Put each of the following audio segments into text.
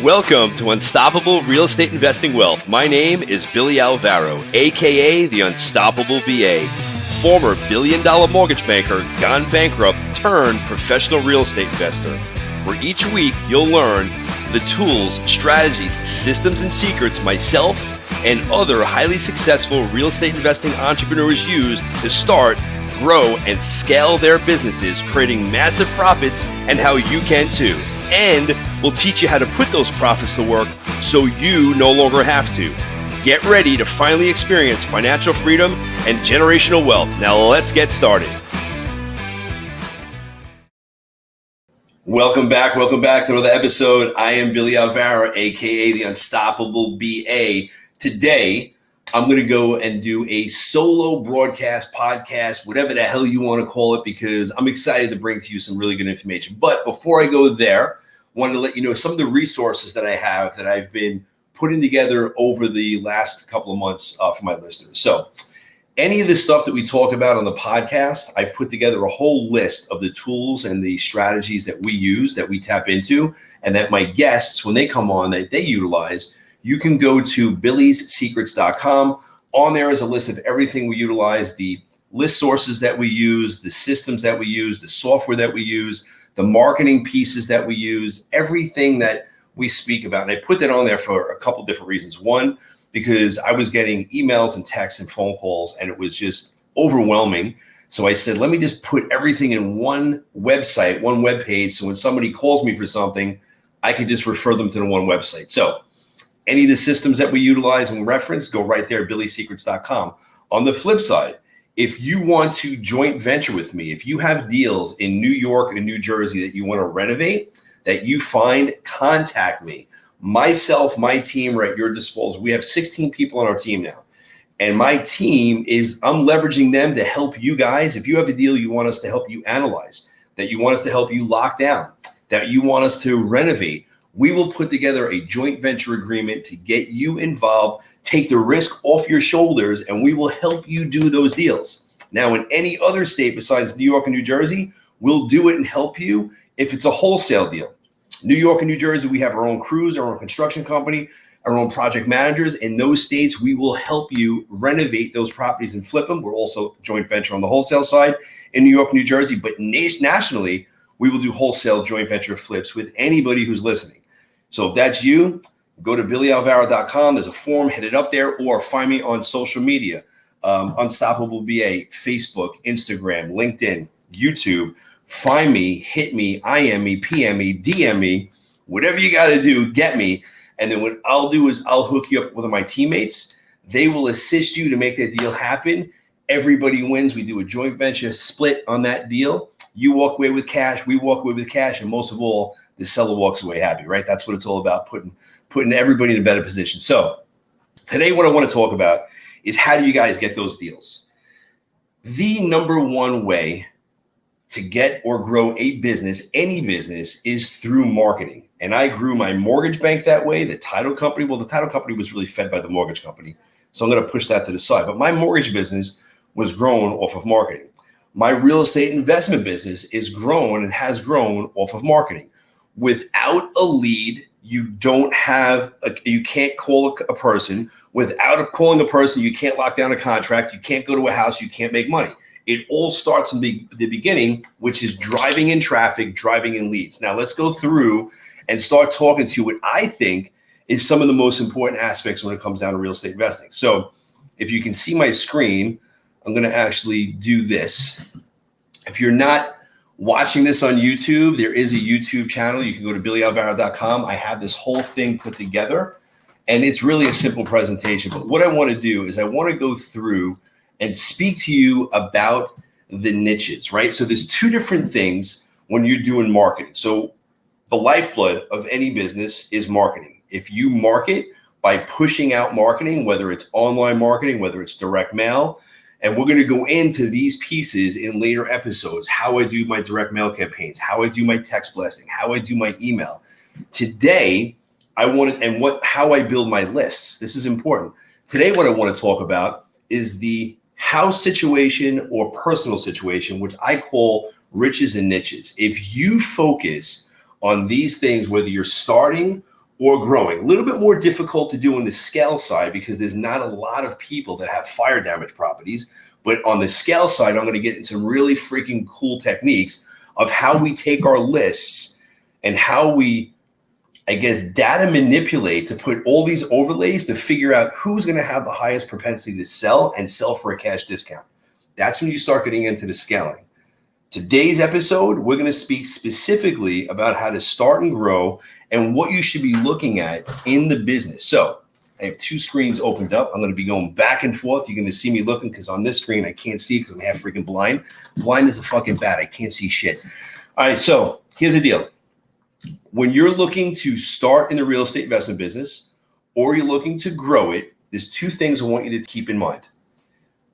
Welcome to Unstoppable Real Estate Investing Wealth. My name is Billy Alvaro, aka the Unstoppable BA, former billion-dollar mortgage banker, gone bankrupt, turned professional real estate investor. Where each week you'll learn the tools, strategies, systems, and secrets myself and other highly successful real estate investing entrepreneurs use to start, grow, and scale their businesses, creating massive profits, and how you can too. And we'll teach you how to put those profits to work so you no longer have to. Get ready to finally experience financial freedom and generational wealth. Now let's get started. Welcome back to another episode. I am Billy Alvaro, aka the Unstoppable BA. Today, I'm going to go and do a solo broadcast, podcast, whatever the hell you want to call it, because I'm excited to bring to you some really good information. But before I go there, I wanted to let you know some of the resources that I have that I've been putting together over the last couple of months for my listeners. So any of the stuff that we talk about on the podcast, I've put together a whole list of the tools and the strategies that we use, that we tap into, and that my guests, when they come on, that they utilize. You can go to billyssecrets.com. On there is a list of everything we utilize, the list sources that we use, the systems that we use, the software that we use, the marketing pieces that we use, everything that we speak about. And I put that on there for a couple different reasons. One, because I was getting emails and texts and phone calls, and it was just overwhelming. So I said, let me just put everything in one website, one web page. So when somebody calls me for something, I could just refer them to the one website. So any of the systems that we utilize and reference, go right there, billyssecrets.com. On the flip side, if you want to joint venture with me, if you have deals in New York and New Jersey that you want to renovate, that you find, contact me. Myself, my team are at your disposal. We have 16 people on our team now. And my team I'm leveraging them to help you guys. If you have a deal you want us to help you analyze, that you want us to help you lock down, that you want us to renovate, we will put together a joint venture agreement to get you involved, take the risk off your shoulders, and we will help you do those deals. Now, in any other state besides New York and New Jersey, we'll do it and help you if it's a wholesale deal. New York and New Jersey, we have our own crews, our own construction company, our own project managers. In those states, we will help you renovate those properties and flip them. We're also joint venture on the wholesale side in New York and New Jersey, but nationally, we will do wholesale joint venture flips with anybody who's listening. So if that's you, go to billyalvaro.com. There's a form, hit it up there, or find me on social media, Unstoppable BA, Facebook, Instagram, LinkedIn, YouTube. Find me, hit me, IM me, PM me, DM me, whatever you got to do, get me. And then what I'll do is I'll hook you up with my teammates. They will assist you to make that deal happen. Everybody wins. We do a joint venture split on that deal. You walk away with cash, we walk away with cash, and most of all, the seller walks away happy, right? That's what it's all about, putting everybody in a better position. So today what I want to talk about is how do you guys get those deals? The number one way to get or grow a business, any business, is through marketing. And I grew my mortgage bank that way, the title company. Well, the title company was really fed by the mortgage company. So I'm going to push that to the side. But my mortgage business was grown off of marketing. My real estate investment business is grown and has grown off of marketing. Without a lead, you can't call a person. Without calling a person, you can't lock down a contract. You can't go to a house. You can't make money. It all starts from the beginning, which is driving in traffic, driving in leads. Now let's go through and start talking to you what I think is some of the most important aspects when it comes down to real estate investing. So if you can see my screen, I'm going to actually do this. If you're not watching this on YouTube, there is a YouTube channel. You can go to billyalvaro.com. I have this whole thing put together, and it's really a simple presentation. But what I want to do is I want to go through and speak to you about the niches, right? So there's two different things when you're doing marketing. So the lifeblood of any business is marketing. If you market by pushing out marketing, whether it's online marketing, whether it's direct mail, and we're going to go into these pieces in later episodes, how I do my direct mail campaigns, how I do my text blasting, how I do my email. Today, how I build my lists. This is important. Today, what I want to talk about is the house situation or personal situation, which I call riches and niches. If you focus on these things, whether you're starting or growing. A little bit more difficult to do on the scale side because there's not a lot of people that have fire damage properties. But on the scale side, I'm going to get into some really freaking cool techniques of how we take our lists and how we, I guess, data manipulate to put all these overlays to figure out who's going to have the highest propensity to sell and sell for a cash discount. That's when you start getting into the scaling. Today's episode, we're going to speak specifically about how to start and grow and what you should be looking at in the business. So I have two screens opened up. I'm going to be going back and forth. You're going to see me looking because on this screen, I can't see because I'm half freaking blind. Blind is a fucking bat. I can't see shit. All right, so here's the deal. When you're looking to start in the real estate investment business or you're looking to grow it, there's two things I want you to keep in mind.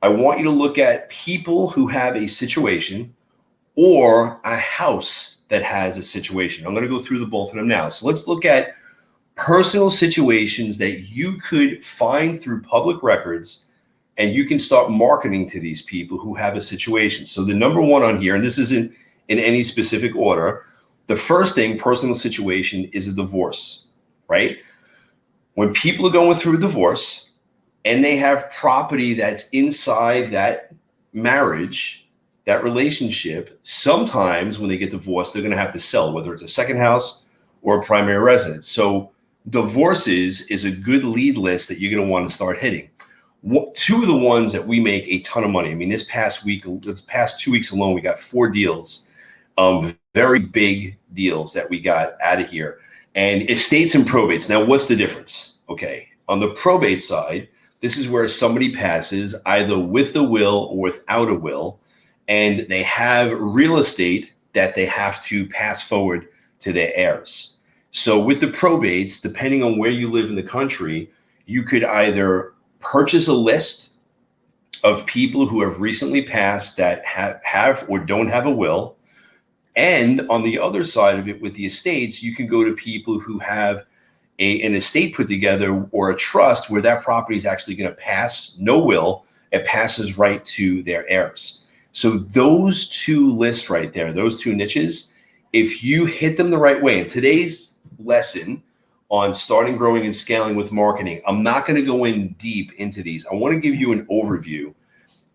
I want you to look at people who have a situation or a house that has a situation. I'm going to go through the both of them now. So let's look at personal situations that you could find through public records and you can start marketing to these people who have a situation. So the number one on here, and this isn't in any specific order, the first thing, personal situation, is a divorce, right? When people are going through a divorce and they have property that's inside that marriage, that relationship, sometimes when they get divorced, they're going to have to sell, whether it's a second house or a primary residence. So divorces is a good lead list that you're going to want to start hitting. Two of the ones that we make a ton of money. I mean, this past 2 weeks alone, we got 4 deals, very big deals that we got out of here. And estates and probates. Now, what's the difference? Okay. On the probate side, this is where somebody passes either with a will or without a will, and they have real estate that they have to pass forward to their heirs. So with the probates, depending on where you live in the country, you could either purchase a list of people who have recently passed that have or don't have a will. And on the other side of it, with the estates, you can go to people who have an estate put together or a trust where that property is actually going to pass, no will, it passes right to their heirs. So those two lists right there, those two niches, if you hit them the right way, in today's lesson on starting, growing, and scaling with marketing, I'm not going to go in deep into these. I want to give you an overview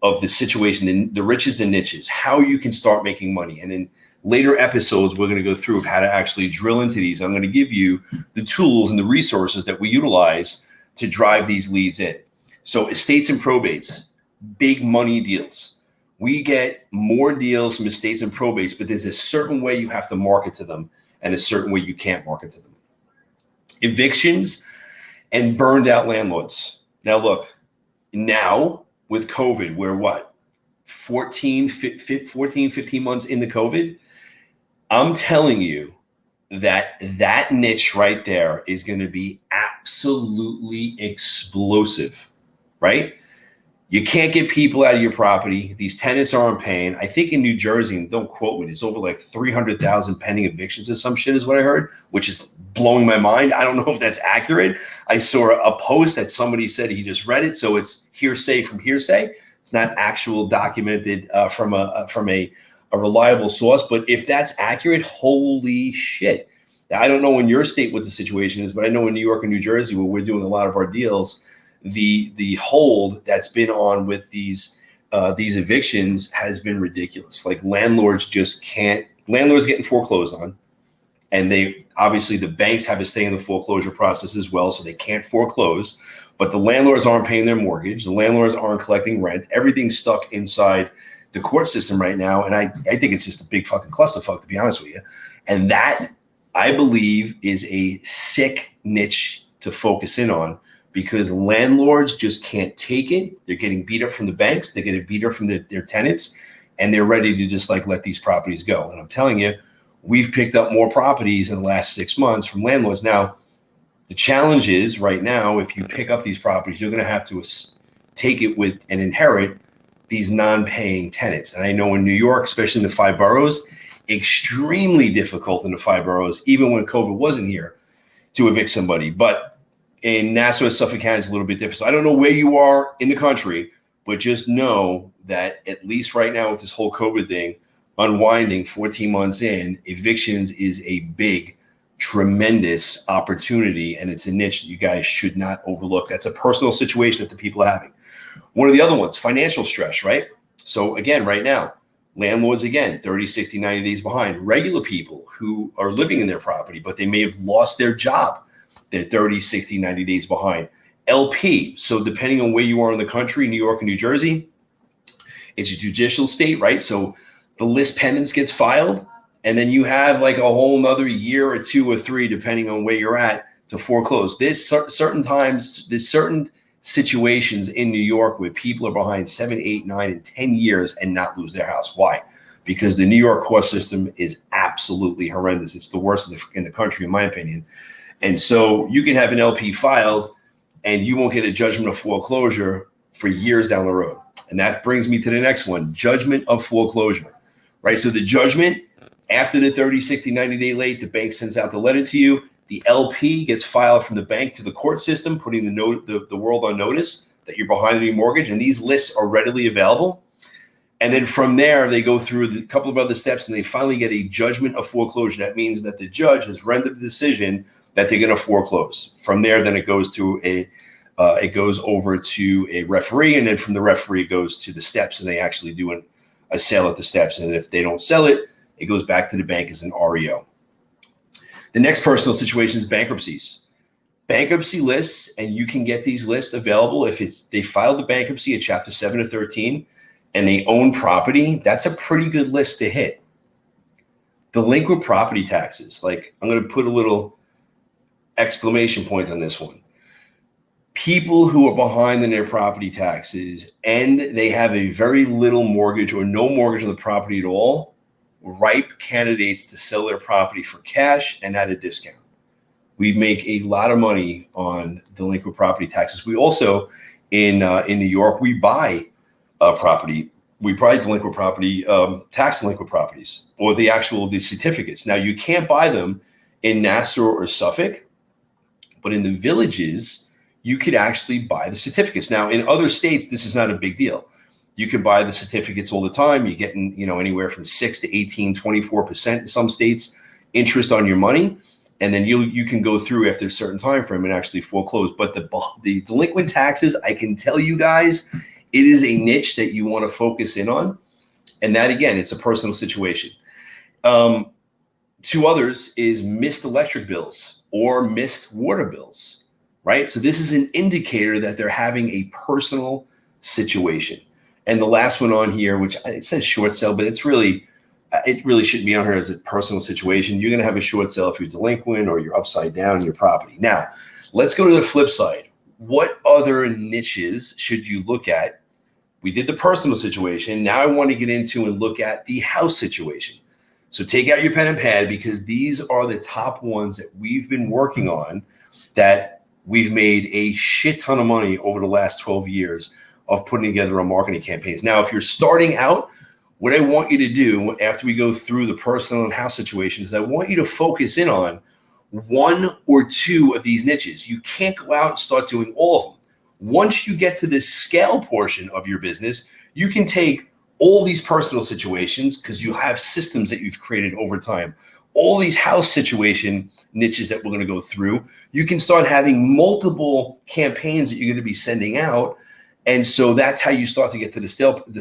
of the situation, the riches and niches, how you can start making money. And in later episodes, we're going to go through of how to actually drill into these. I'm going to give you the tools and the resources that we utilize to drive these leads in. So estates and probates, big money deals. We get more deals from estates and probates, but there's a certain way you have to market to them and a certain way you can't market to them. Evictions and burned out landlords. Now, look, now with COVID, we're what, 15 months into COVID? I'm telling you that niche right there is going to be absolutely explosive, right? You can't get people out of your property. These tenants aren't paying. I think in New Jersey, and don't quote me, it's over like 300,000 pending evictions or some shit is what I heard, which is blowing my mind. I don't know if that's accurate. I saw a post that somebody said he just read it, so it's hearsay from hearsay. It's not actual documented from a reliable source. But if that's accurate, holy shit. Now, I don't know in your state what the situation is, but I know in New York and New Jersey where we're doing a lot of our deals, the hold that's been on with these evictions has been ridiculous. Like landlords just can't. Landlords getting foreclosed on, and they obviously the banks have to stay in the foreclosure process as well, so they can't foreclose. But the landlords aren't paying their mortgage. The landlords aren't collecting rent. Everything's stuck inside the court system right now, and I think it's just a big fucking clusterfuck, to be honest with you. And that, I believe, is a sick niche to focus in on, because landlords just can't take it. They're getting beat up from the banks. They're getting beat up from their tenants, and they're ready to just like let these properties go. And I'm telling you, we've picked up more properties in the last 6 months from landlords. Now, the challenge is right now, if you pick up these properties, you're going to have to take it with and inherit these non-paying tenants. And I know in New York, especially in the 5 boroughs, extremely difficult in the 5 boroughs, even when COVID wasn't here, to evict somebody. But in Nassau, Suffolk County, it's a little bit different. So I don't know where you are in the country, but just know that at least right now with this whole COVID thing unwinding 14 months in, evictions is a big tremendous opportunity, and it's a niche that you guys should not overlook. That's a personal situation that the people are having. One of the other ones, financial stress, right? So again, right now, landlords, again, 30, 60, 90 days behind. Regular people who are living in their property, but they may have lost their job. They're 30, 60, 90 days behind. LP, so depending on where you are in the country, New York and New Jersey, it's a judicial state, right? So the list pendants gets filed, and then you have like a whole nother year or 2 or 3, depending on where you're at, to foreclose. There's certain times, there's certain situations in New York where people are behind 7, 8, 9, and 10 years and not lose their house. Why? Because the New York court system is absolutely horrendous. It's the worst in the country, in my opinion. And so you can have an LP filed and you won't get a judgment of foreclosure for years down the road. And that brings me to the next one, judgment of foreclosure, right? So the judgment, after the 30, 60, 90-day late, the bank sends out the letter to you. The LP gets filed from the bank to the court system, putting the world on notice that you're behind on your mortgage. And these lists are readily available. And then from there, they go through a couple of other steps, and they finally get a judgment of foreclosure. That means that the judge has rendered the decision that they're going to foreclose. From there, then it goes to it goes over to a referee, and then from the referee, it goes to the steps, and they actually do a sale at the steps. And if they don't sell it, it goes back to the bank as an REO. The next personal situation is bankruptcies. Bankruptcy lists, and you can get these lists available if they filed the bankruptcy at Chapter 7 or 13 and they own property. That's a pretty good list to hit. Delinquent property taxes, like I'm going to put a little exclamation point on this one. People who are behind in their property taxes and they have a very little mortgage or no mortgage on the property at all, ripe candidates to sell their property for cash and at a discount. We make a lot of money on delinquent property taxes. We also, in New York, we buy property. We buy delinquent property, tax delinquent properties, or the certificates. Now, you can't buy them in Nassau or Suffolk, but in the villages, you could actually buy the certificates. Now, in other states, this is not a big deal. You can buy the certificates all the time. You're getting, anywhere from 6 to 18, 24% in some states interest on your money. And then you can go through after a certain time frame and actually foreclose. But the delinquent taxes, I can tell you guys, it is a niche that you want to focus in on. And that, again, it's a personal situation. 2 others is missed electric bills or missed water bills, right? So this is an indicator that they're having a personal situation. And the last one on here, which it says short sale, but it really shouldn't be on here as a personal situation. You're going to have a short sale if you're delinquent or you're upside down in your property. Now, let's go to the flip side. What other niches should you look at? We did the personal situation. Now I want to get into and look at the house situation. So take out your pen and pad, because these are the top ones that we've been working on that we've made a shit ton of money over the last 12 years of putting together our marketing campaigns. Now, if you're starting out, what I want you to do after we go through the personal and house situations, I want you to focus in on 1 or 2 of these niches. You can't go out and start doing all of them. Once you get to this scale portion of your business, you can take all these personal situations, because you have systems that you've created over time, all these house situation niches that we're going to go through. You can start having multiple campaigns that you're going to be sending out. And so that's how you start to get to the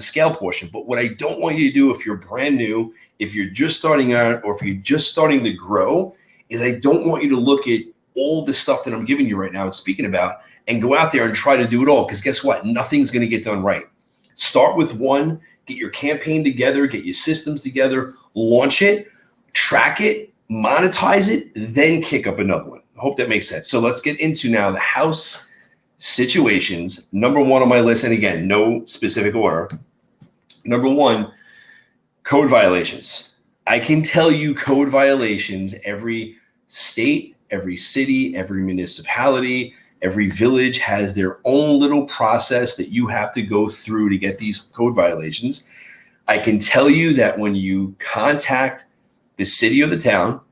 scale portion. But what I don't want you to do if you're brand new, if you're just starting out, or if you're just starting to grow, is I don't want you to look at all the stuff that I'm giving you right now and speaking about and go out there and try to do it all. Because guess what? Nothing's going to get done right. Start with one, get your campaign together, get your systems together, launch it, track it, monetize it, then kick up another one. I hope that makes sense. So let's get into now the house situations. Number 1 on my list, and again, no specific order. Number 1, code violations. I can tell you code violations, every state, every city, every municipality, every village has their own little process that you have to go through to get these code violations. I can tell you that when you contact the city or the town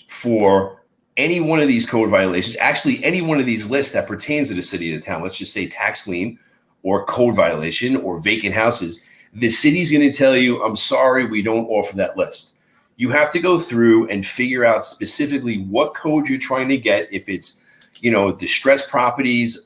for any one of these code violations, actually any one of these lists that pertains to the city or the town, let's just say tax lien or code violation or vacant houses, the city's going to tell you, I'm sorry, we don't offer that list. you have to go through and figure out specifically what code you're trying to get. If it's, distressed properties,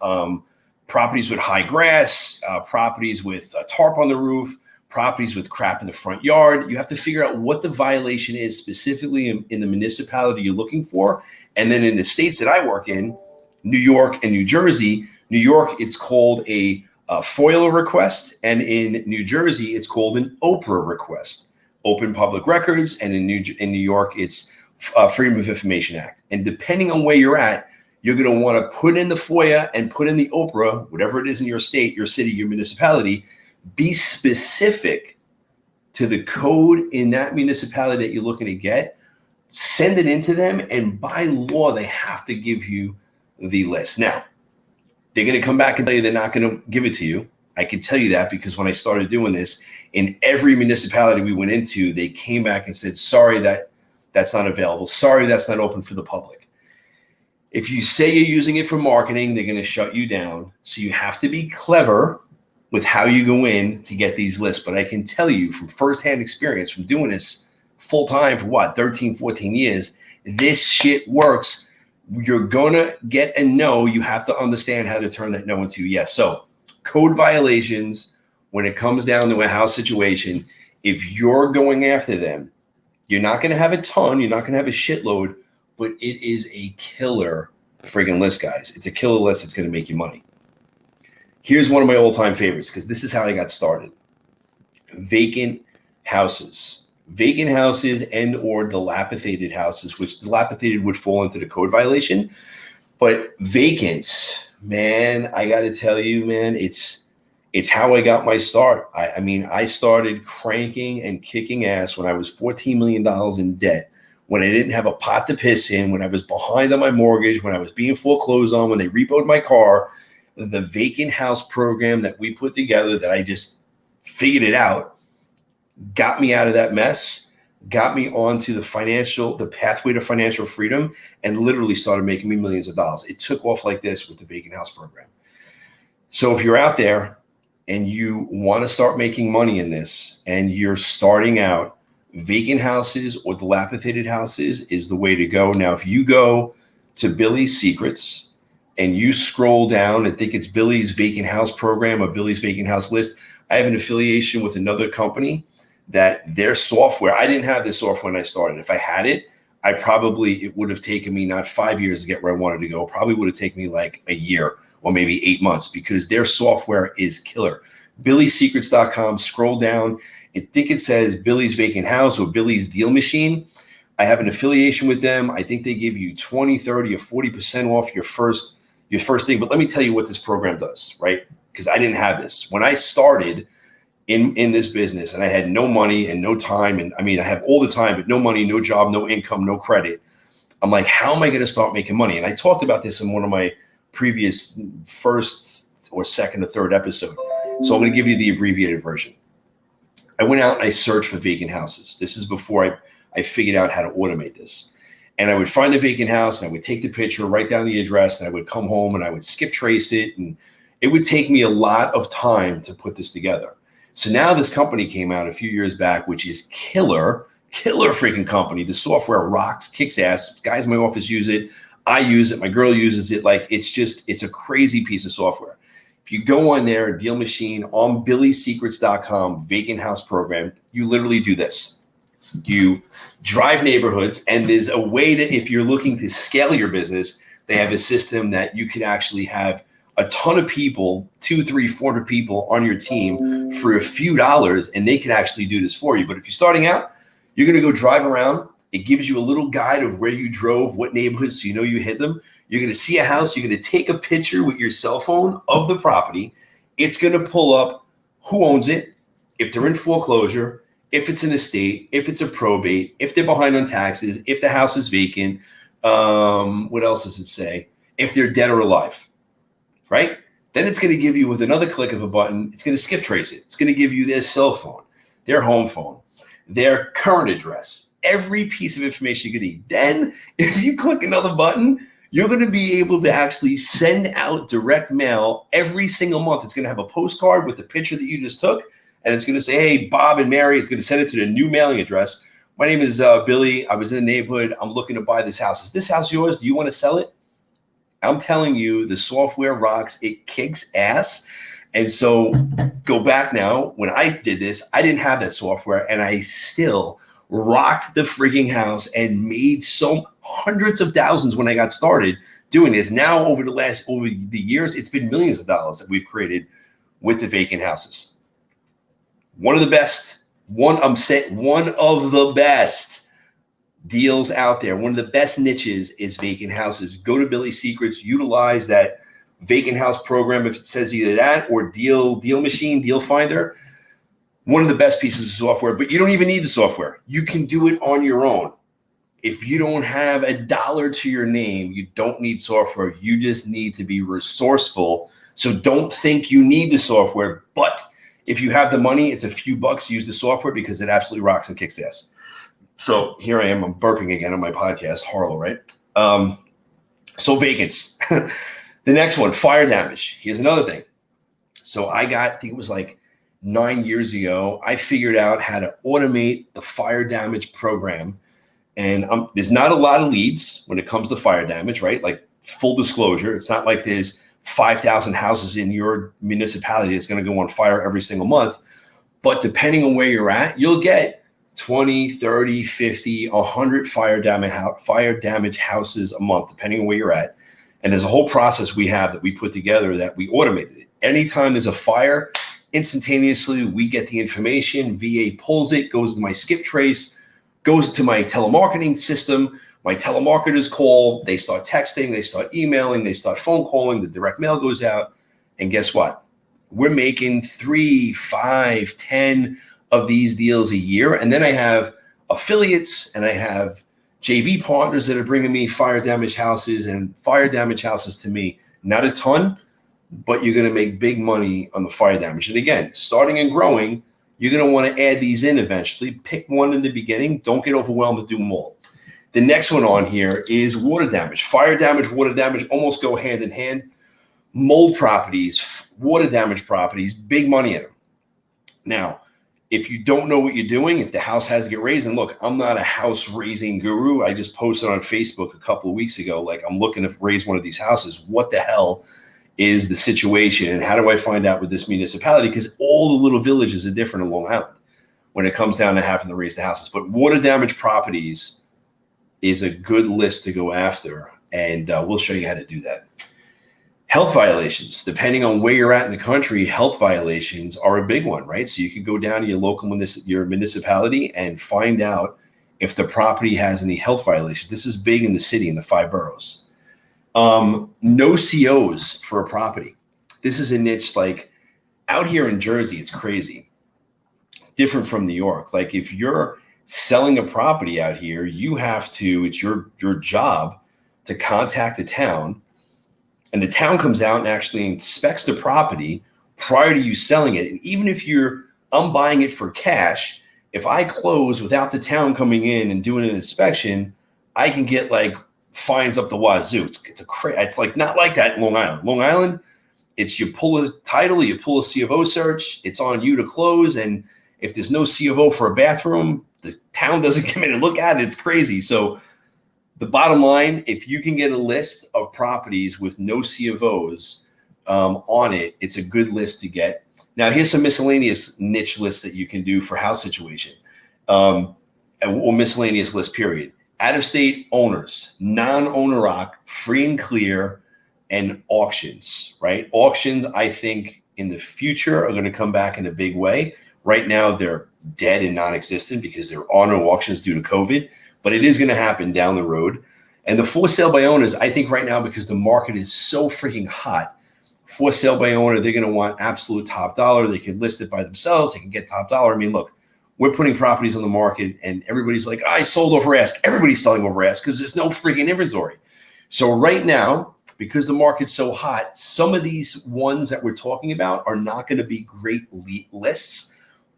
properties with high grass, properties with a tarp on the roof, properties with crap in the front yard. You have to figure out what the violation is specifically in the municipality you're looking for. And then in the states that I work in, New York and New Jersey, New York, it's called a FOIL request. And in New Jersey, it's called an OPRA request, Open Public Records. And in New York, it's Freedom of Information Act. And depending on where you're at, you're going to want to put in the FOIA and put in the OPRA, whatever it is in your state, your city, your municipality. Be specific to the code in that municipality that you're looking to get. Send it into them, and by law, they have to give you the list. Now, they're going to come back and tell you they're not going to give it to you. I can tell you that because when I started doing this, in every municipality we went into, they came back and said, sorry, that's not available. Sorry, that's not open for the public. If you say you're using it for marketing, they're going to shut you down. So you have to be clever with how you go in to get these lists. But I can tell you from firsthand experience from doing this full time for 13, 14 years, this shit works. You're going to get a no. You have to understand how to turn that no into yes. So code violations, when it comes down to a house situation, if you're going after them, you're not going to have a ton. You're not going to have a shitload, but it is a killer friggin' list, guys. It's a killer list that's going to make you money. Here's one of my all-time favorites because this is how I got started. Vacant houses and or dilapidated houses, which dilapidated would fall into the code violation. But vacants, man, I got to tell you, man, it's how I got my start. I started cranking and kicking ass when I was $14 million in debt, when I didn't have a pot to piss in, when I was behind on my mortgage, when I was being foreclosed on, when they repoed my car. The vacant house program that we put together, that I just figured it out, got me out of that mess, got me onto the pathway to financial freedom, and literally started making me millions of dollars. It took off like this with the vacant house program. So if you're out there and you want to start making money in this and you're starting out, vacant houses or dilapidated houses is the way to go. Now, if you go to Billy's Secrets and you scroll down, I think it's Billy's Vacant House Program or Billy's Vacant House List, I have an affiliation with another company that their software, I didn't have this software when I started. If I had it, it would have taken me not 5 years to get where I wanted to go. Probably would have taken me like a year or maybe 8 months because their software is killer. BillySecrets.com, scroll down. I think it says Billy's Vacant House or Billy's Deal Machine. I have an affiliation with them. I think they give you 20, 30, or 40% off your first thing. But let me tell you what this program does, right? Because I didn't have this. When I started in this business and I had no money and no time, and I have all the time, but no money, no job, no income, no credit. I'm like, how am I going to start making money? And I talked about this in one of my previous first or second or third episode. So I'm going to give you the abbreviated version. I went out and I searched for vacant houses. This is before I figured out how to automate this. And I would find a vacant house and I would take the picture, write down the address, and I would come home and I would skip trace it. And it would take me a lot of time to put this together. So now this company came out a few years back, which is killer freaking company. The software rocks, kicks ass. Guys in my office use it. I use it. My girl uses it. Like it's a crazy piece of software. If you go on there, Deal Machine, on BillySecrets.com, vacant house program, you literally do this. You drive neighborhoods, and there's a way that if you're looking to scale your business, they have a system that you could actually have a ton of people, 200, 300, 400 people on your team for a few dollars, and they can actually do this for you. But if you're starting out, you're going to go drive around. It gives you a little guide of where you drove, what neighborhoods, so you know you hit them. You're going to see a house. You're going to take a picture with your cell phone of the property. It's going to pull up who owns it, if they're in foreclosure, if it's an estate, if it's a probate, if they're behind on taxes, if the house is vacant. What else does it say? If they're dead or alive, right? Then it's going to give you, with another click of a button, it's going to skip trace it. It's going to give you their cell phone, their home phone, their current address, every piece of information you could need. Then if you click another button, you're going to be able to actually send out direct mail every single month. It's going to have a postcard with the picture that you just took, and it's going to say, hey, Bob and Mary. It's going to send it to the new mailing address. My name is Billy. I was in the neighborhood. I'm looking to buy this house. Is this house yours? Do you want to sell it? I'm telling you, the software rocks. It kicks ass. And so go back now. When I did this, I didn't have that software, and I still rocked the freaking house and made so hundreds of thousands when I got started doing this. Now, over the years, it's been millions of dollars that we've created with the vacant houses. One of the best deals out there. One of the best niches is vacant houses. Go to Billy Secrets, utilize that vacant house program if it says either that or Deal Machine, Deal Finder. One of the best pieces of software, but you don't even need the software. You can do it on your own. If you don't have $1 to your name, you don't need software. You just need to be resourceful. So don't think you need the software, but if you have the money, it's a few bucks, use the software because it absolutely rocks and kicks ass. So here I am, I'm burping again on my podcast. Horrible, right? So vacants. The next one, fire damage. Here's another thing. So I think it was like 9 years ago, I figured out how to automate the fire damage program. And there's not a lot of leads when it comes to fire damage, right? Like full disclosure, it's not like there's 5,000 houses in your municipality that's going to go on fire every single month. But depending on where you're at, you'll get 20, 30, 50, 100 fire damage houses a month, depending on where you're at. And there's a whole process we have that we put together that we automated it. Anytime there's a fire, instantaneously we get the information, VA pulls it, goes to my skip trace, goes to my telemarketing system. My telemarketers call, they start texting, they start emailing, they start phone calling, the direct mail goes out. And guess what? We're making 3, 5, 10 of these deals a year. And then I have affiliates and I have JV partners that are bringing me fire damage houses, and fire damage houses to me, not a ton, but you're going to make big money on the fire damage. And again, starting and growing, you're going to want to add these in eventually. Pick one in the beginning. Don't get overwhelmed to do them all. The next one on here is water damage. Fire damage, water damage almost go hand in hand. Mold properties, water damage properties, big money in them. Now, if you don't know what you're doing, if the house has to get raised, and look, I'm not a house raising guru. I just posted on Facebook a couple of weeks ago, like I'm looking to raise one of these houses. What the hell is the situation? And how do I find out with this municipality? Because all the little villages are different in Long Island when it comes down to having to raise the houses. But water damage properties is a good list to go after. And we'll show you how to do that. Health violations, depending on where you're at in the country, health violations are a big one, right? So you can go down to your local municipality and find out if the property has any health violations. This is big in the city, in the 5 boroughs. No COs for a property. This is a niche like out here in Jersey, it's crazy. Different from New York. Like if you're selling a property out here, you have to, it's your job to contact the town. And the town comes out and actually inspects the property prior to you selling it. And even if I'm buying it for cash, if I close without the town coming in and doing an inspection, I can get like fines up the wazoo. It's like not like that in Long Island. Long Island, it's you pull a title, you pull a C of O search, it's on you to close. And if there's no C of O for a bathroom, the town doesn't come in and look at it. It's crazy. So the bottom line, if you can get a list of properties with no C of Os on it, it's a good list to get. Now, here's some miscellaneous niche lists that you can do for house situation, or miscellaneous list, period. Out-of-state owners, non-owner rock, free and clear, and auctions, right? Auctions, I think, in the future are going to come back in a big way. Right now, they're dead and non-existent because there are no auctions due to COVID. But it is going to happen down the road. And the for sale by owners, I think right now, because the market is so freaking hot, for sale by owner, they're going to want absolute top dollar. They can list it by themselves. They can get top dollar. I mean, look, we're putting properties on the market and everybody's like, I sold over ask. Everybody's selling over ask because there's no freaking inventory. So right now, because the market's so hot, some of these ones that we're talking about are not going to be great lists.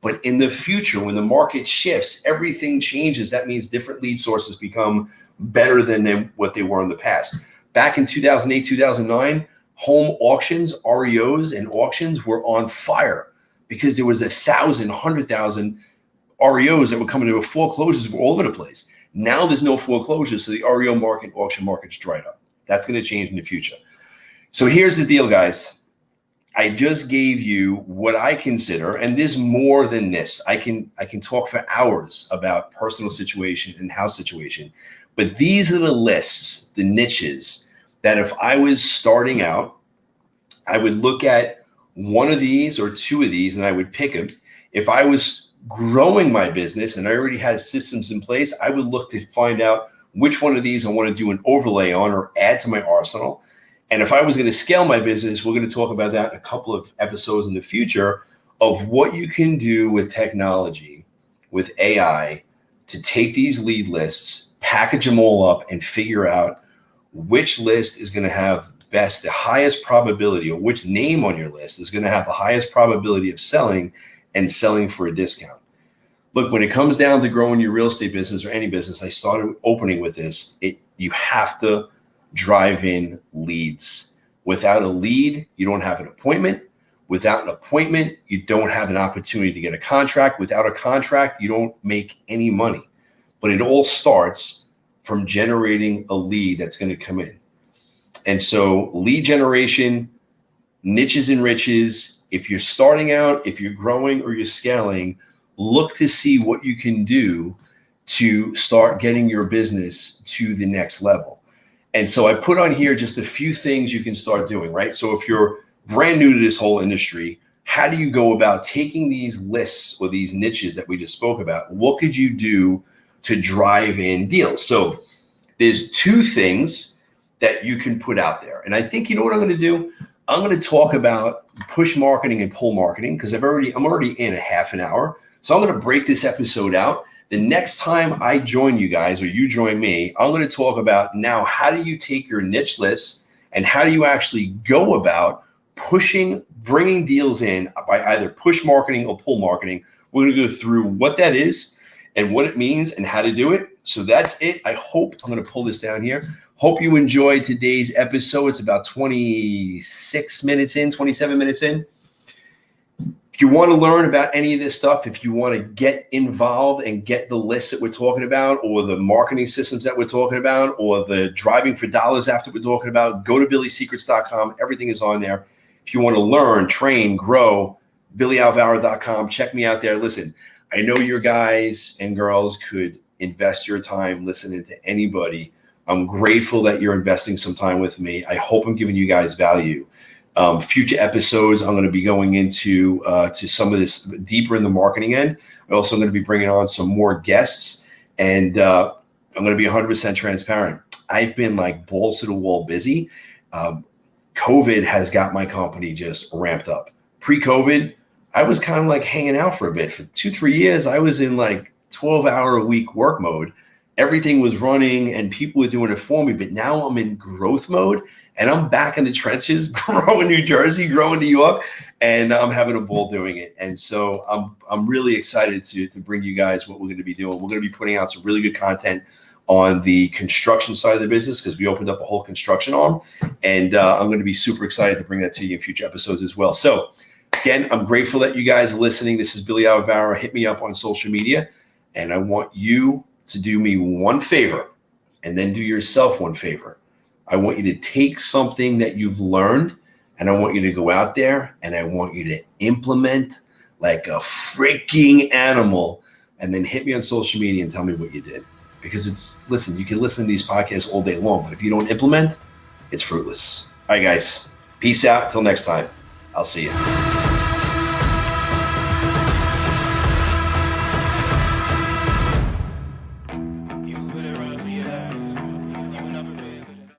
But in the future, when the market shifts, everything changes. That means different lead sources become better than what they were in the past. Back in 2008, 2009, home auctions, REOs, and auctions were on fire because there was 1,000, 100,000 REOs that were coming to foreclosures were all over the place. Now there's no foreclosures, so the REO market, auction market's dried up. That's going to change in the future. So here's the deal, guys. I just gave you what I consider, and there's more than this. I can talk for hours about personal situation and house situation, but these are the lists, the niches that if I was starting out, I would look at one of these or two of these and I would pick them. If I was growing my business and I already had systems in place, I would look to find out which one of these I want to do an overlay on or add to my arsenal. And if I was going to scale my business, we're going to talk about that in a couple of episodes in the future of what you can do with technology, with AI, to take these lead lists, package them all up, and figure out which list is going to have the highest probability, or which name on your list is going to have the highest probability of selling and selling for a discount. Look, when it comes down to growing your real estate business or any business, I started opening with this. You have to drive in leads. Without a lead, you don't have an appointment. Without an appointment, you don't have an opportunity to get a contract. Without a contract, you don't make any money. But it all starts from generating a lead that's going to come in. And so lead generation, niches and riches, if you're starting out, if you're growing or you're scaling, look to see what you can do to start getting your business to the next level. And so I put on here just a few things you can start doing, right? So if you're brand new to this whole industry, how do you go about taking these lists or these niches that we just spoke about? What could you do to drive in deals? So there's two things that you can put out there. And I think, you know what I'm going to do? I'm going to talk about push marketing and pull marketing because I'm already in a half an hour. So I'm going to break this episode out. The next time I join you guys or you join me, I'm going to talk about now, how do you take your niche list and how do you actually go about bringing deals in by either push marketing or pull marketing. We're going to go through what that is and what it means and how to do it. So that's it. I'm going to pull this down here. Hope you enjoyed today's episode. It's about 27 minutes in. If you want to learn about any of this stuff, if you want to get involved and get the lists that we're talking about or the marketing systems that we're talking about or the driving for dollars after we're talking about, go to billysecrets.com. Everything is on there. If you want to learn, train, grow, billyalvaro.com. Check me out there. Listen, I know your guys and girls could invest your time listening to anybody. I'm grateful that you're investing some time with me. I hope I'm giving you guys value. Future episodes, I'm going to be going into to some of this deeper in the marketing end. I'm also going to be bringing on some more guests, and I'm going to be 100% transparent. I've been like balls to the wall busy. COVID has got my company just ramped up. Pre-COVID, I was kind of like hanging out for a bit. For 2-3 years, I was in like 12-hour-a-week work mode. Everything was running and people were doing it for me, but now I'm in growth mode and I'm back in the trenches, growing New Jersey, growing New York, and I'm having a ball doing it. And so I'm really excited to bring you guys what we're going to be doing. We're going to be putting out some really good content on the construction side of the business because we opened up a whole construction arm, and I'm going to be super excited to bring that to you in future episodes as well. So again, I'm grateful that you guys are listening. This is Billy Alvaro. Hit me up on social media, and I want you to do me one favor and then do yourself one favor. I want you to take something that you've learned and I want you to go out there and I want you to implement like a freaking animal and then hit me on social media and tell me what you did. Because listen, you can listen to these podcasts all day long, but if you don't implement, it's fruitless. All right, guys, peace out. Till next time. I'll see you.